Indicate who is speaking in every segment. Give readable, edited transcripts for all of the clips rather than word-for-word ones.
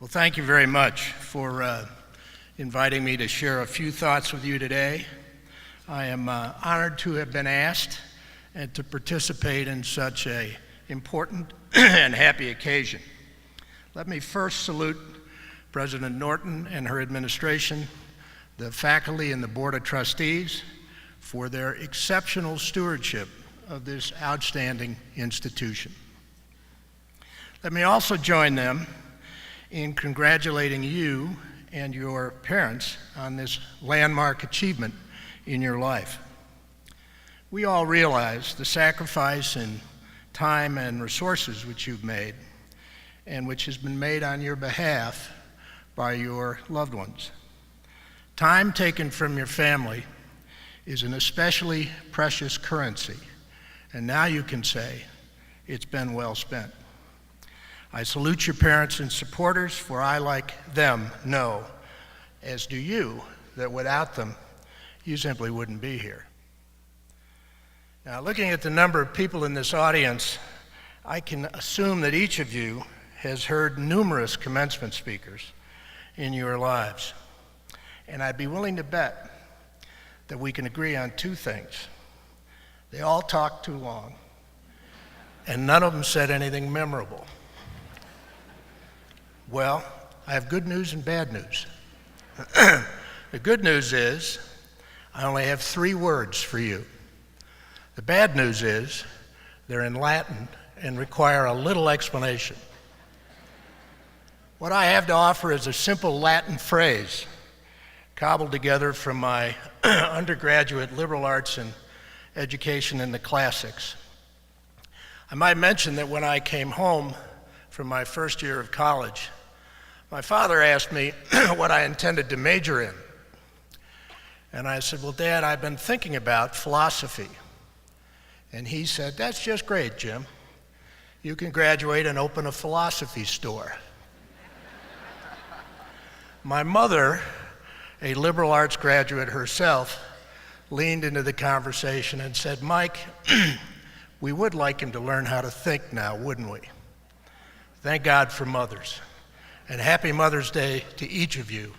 Speaker 1: Well, thank you very much for inviting me to share a few thoughts with you today. I am honored to have been asked and to participate in such an important and happy occasion. Let me first salute President Norton and her administration, the faculty and the Board of Trustees for their exceptional stewardship of this outstanding institution. Let me also join them in congratulating you and your parents on this landmark achievement in your life. We all realize the sacrifice in time and resources which you've made and which has been made on your behalf by your loved ones. Time taken from your family is an especially precious currency, and now you can say it's been well spent. I salute your parents and supporters, for I, like them, know, as do you, that without them, you simply wouldn't be here. Now, looking at the number of people in this audience, I can assume that each of you has heard numerous commencement speakers in your lives. And I'd be willing to bet that we can agree on two things. They all talked too long, and none of them said anything memorable. Well, I have good news and bad news. The good news is I only have 3 words for you. The bad news is they're in Latin and require a little explanation. What I have to offer is a simple Latin phrase cobbled together from my undergraduate liberal arts and education in the classics. I might mention that when I came home from my first year of college, my father asked me what I intended to major in. And I said, well, Dad, I've been thinking about philosophy. And he said, that's just great, Jim. You can graduate and open a philosophy store. My mother, a liberal arts graduate herself, leaned into the conversation and said, Mike, we would like him to learn how to think now, wouldn't we? Thank God for mothers. And happy Mother's Day to each of you.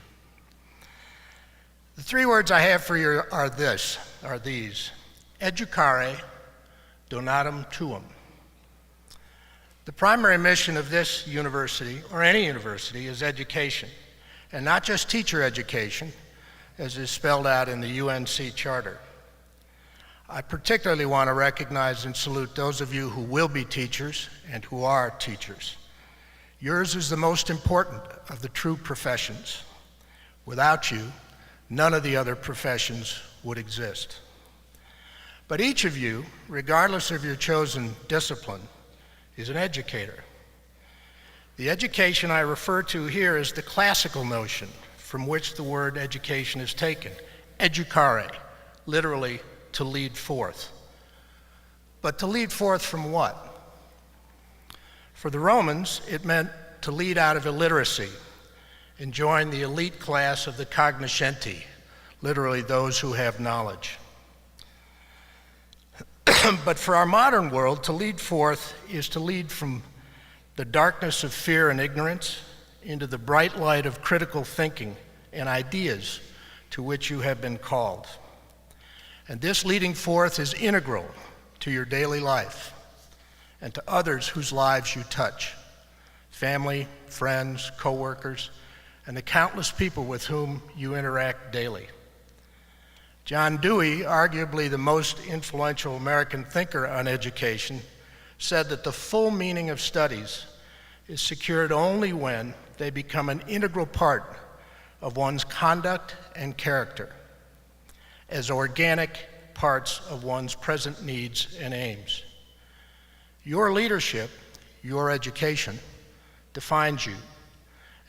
Speaker 1: The 3 words I have for you are these: educare, donatum tuum. The primary mission of this university, or any university, is education, and not just teacher education, as is spelled out in the UNC Charter. I particularly want to recognize and salute those of you who will be teachers and who are teachers. Yours is the most important of the true professions. Without you, none of the other professions would exist. But each of you, regardless of your chosen discipline, is an educator. The education I refer to here is the classical notion from which the word education is taken. Educare, literally to lead forth. But to lead forth from what? For the Romans, it meant to lead out of illiteracy and join the elite class of the cognoscenti, literally those who have knowledge. But for our modern world, to lead forth is to lead from the darkness of fear and ignorance into the bright light of critical thinking and ideas to which you have been called. And this leading forth is integral to your daily life and to others whose lives you touch: family, friends, co-workers, and the countless people with whom you interact daily. John Dewey, arguably the most influential American thinker on education, said that the full meaning of studies is secured only when they become an integral part of one's conduct and character, as organic parts of one's present needs and aims. Your leadership, your education, defines you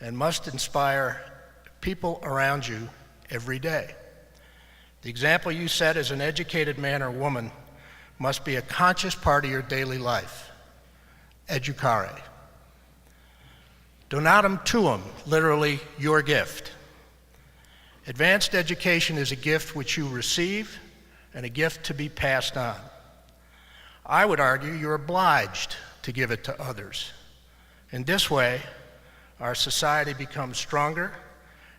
Speaker 1: and must inspire people around you every day. The example you set as an educated man or woman must be a conscious part of your daily life. Educare. Donatum tuum, literally your gift. Advanced education is a gift which you receive and a gift to be passed on. I would argue you're obliged to give it to others. In this way, our society becomes stronger,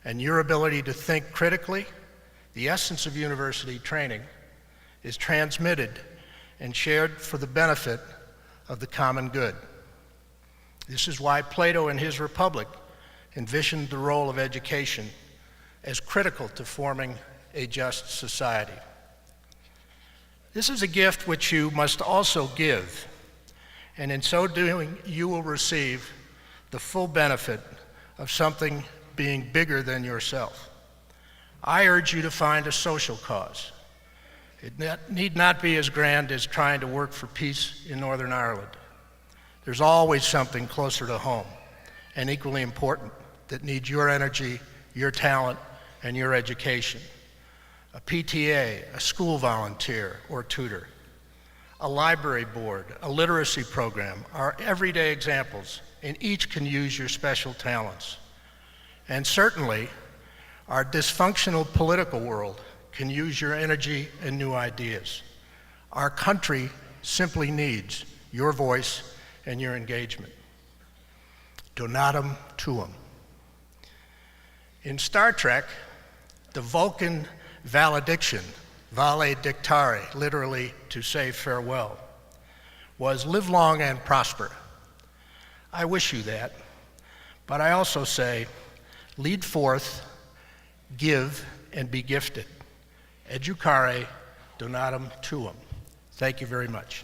Speaker 1: and your ability to think critically, the essence of university training, is transmitted and shared for the benefit of the common good. This is why Plato in his Republic envisioned the role of education as critical to forming a just society. This is a gift which you must also give, and in so doing, you will receive the full benefit of something being bigger than yourself. I urge you to find a social cause. It need not be as grand as trying to work for peace in Northern Ireland. There's always something closer to home and equally important that needs your energy, your talent, and your education. A PTA, a school volunteer or tutor, a library board, a literacy program are everyday examples, and each can use your special talents. And certainly, our dysfunctional political world can use your energy and new ideas. Our country simply needs your voice and your engagement. Donatum tuum. In Star Trek, the Vulcan valediction, valedictare, literally to say farewell, was live long and prosper. I wish you that, but I also say, lead forth, give, and be gifted. Educare donatum tuum. Thank you very much.